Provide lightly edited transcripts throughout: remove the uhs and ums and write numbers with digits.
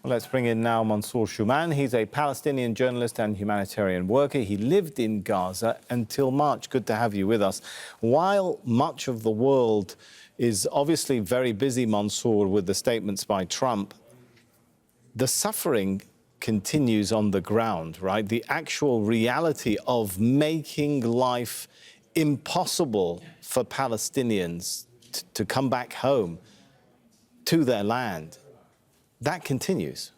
Let's bring in now Mansour Shuman. He's a Palestinian journalist and humanitarian worker. He lived in Gaza until March. Good to have you with us. While much of the world is obviously very busy, Mansour, with the statements by Trump, the suffering continues on the ground, right? The actual reality of making life impossible for Palestinians to come back home to their land. That continues.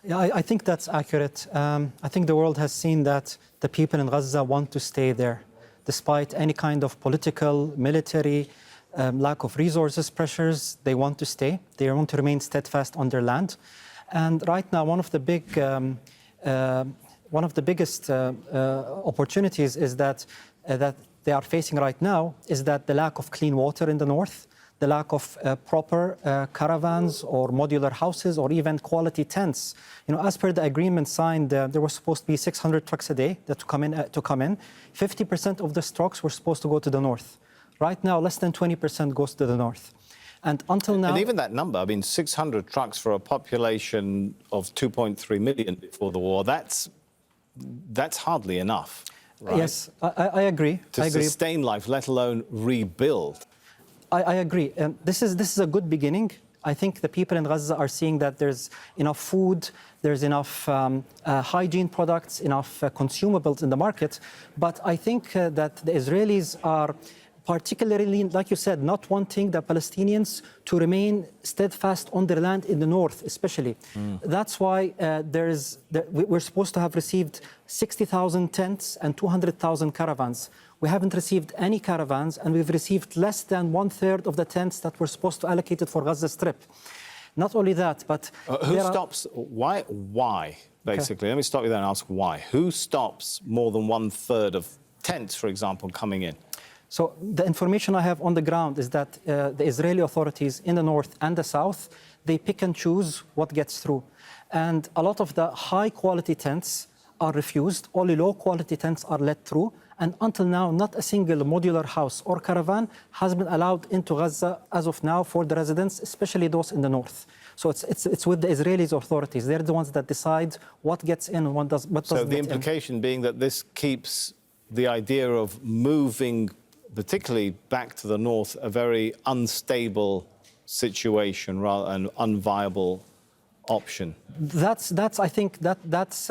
Yeah, I think that's accurate. I think the world has seen that the people in Gaza want to stay there, despite any kind of political, military, lack of resources, pressures. They want to stay. They want to remain steadfast on their land. And right now, one of the biggest opportunities is that they are facing right now is that the lack of clean water in the north, the lack of proper caravans or modular houses or even quality tents. You know, as per the agreement signed, there was supposed to be 600 trucks a day that to come in. 50% of these trucks were supposed to go to the north. Right now, less than 20% goes to the north. And until now... And even that number, I mean, 600 trucks for a population of 2.3 million before the war, that's hardly enough, right? Yes, I agree. To sustain life, let alone rebuild. I agree. This is a good beginning. I think the people in Gaza are seeing that there's enough food, there's enough hygiene products, enough consumables in the market. But I think that the Israelis are particularly, like you said, not wanting the Palestinians to remain steadfast on their land in the north, especially. That's why we're supposed to have received 60,000 tents and 200,000 caravans. We haven't received any caravans, and we've received less than 1/3 of the tents that were supposed to allocate it for Gaza Strip. Not only that, but... Why, basically? Okay. Let me stop you there and ask why. Who stops more than 1/3 of tents, for example, coming in? So the information I have on the ground is that the Israeli authorities in the north and the south, they pick and choose what gets through. And a lot of the high-quality tents are refused. Only low-quality tents are let through. And until now, not a single modular house or caravan has been allowed into Gaza as of now for the residents, especially those in the north. So it's with the Israeli authorities. They're the ones that decide what gets in and what doesn't get in. So the implication being that this keeps the idea of moving, particularly back to the north, a very unstable situation, rather an unviable option. I think that's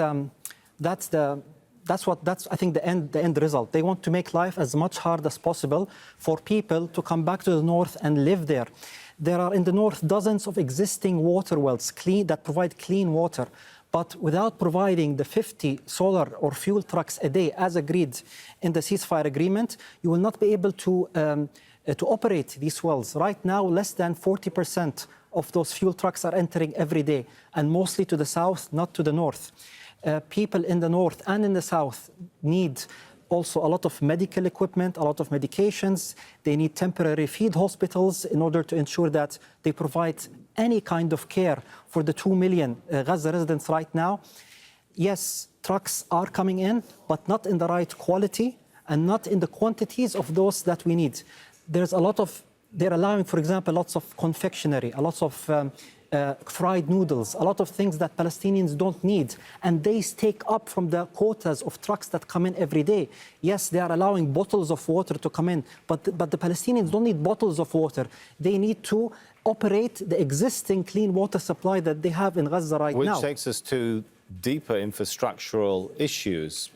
the end result. They want to make life as much hard as possible for people to come back to the north and live there. There are in the north dozens of existing water wells that provide clean water. But without providing the 50 solar or fuel trucks a day, as agreed in the ceasefire agreement, you will not be able to operate these wells. Right now, less than 40% of those fuel trucks are entering every day, and mostly to the south, not to the north. People in the north and in the south need also a lot of medical equipment, a lot of medications. They need temporary feed hospitals in order to ensure that they provide any kind of care for the 2 million Gaza residents right now. Yes, trucks are coming in, but not in the right quality and not in the quantities of those that we need. They're allowing, for example, lots of confectionery, a lot of fried noodles, a lot of things that Palestinians don't need, and they take up from the quotas of trucks that come in every day. Yes, they are allowing bottles of water to come in, but the Palestinians don't need bottles of water. They need to operate the existing clean water supply that they have in Gaza right now. Which takes us to deeper infrastructural issues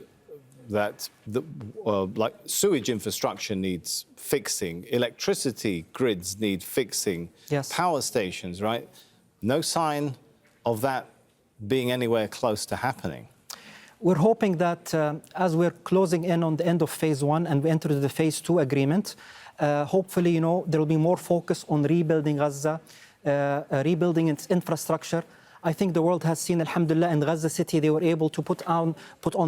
that, like sewage infrastructure needs fixing, electricity grids need fixing, yes. Power stations, right? No sign of that being anywhere close to happening. We're hoping that as we're closing in on the end of phase 1 and we enter the phase 2 agreement, hopefully, you know, there will be more focus on rebuilding Gaza, rebuilding its infrastructure. I think the world has seen, alhamdulillah, in Gaza City, they were able to put on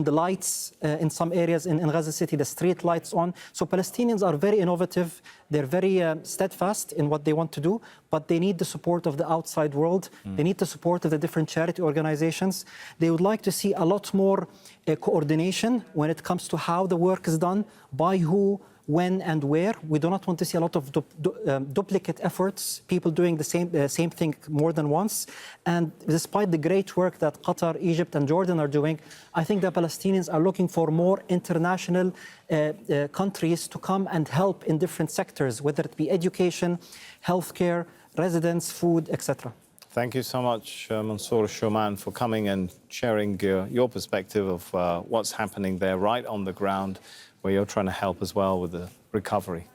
the lights in some areas in Gaza City, the street lights on. So Palestinians are very innovative. They're very steadfast in what they want to do, but they need the support of the outside world. They need the support of the different charity organizations. They would like to see a lot more coordination when it comes to how the work is done, by who, when and where. We do not want to see a lot of duplicate efforts, people doing the same thing more than once. And despite the great work that Qatar, Egypt, and Jordan are doing, I think the Palestinians are looking for more international countries to come and help in different sectors, whether it be education, healthcare, residence, food, etc. Thank you so much, Mansour Shuman, for coming and sharing your perspective of what's happening there right on the ground, where you're trying to help as well with the recovery.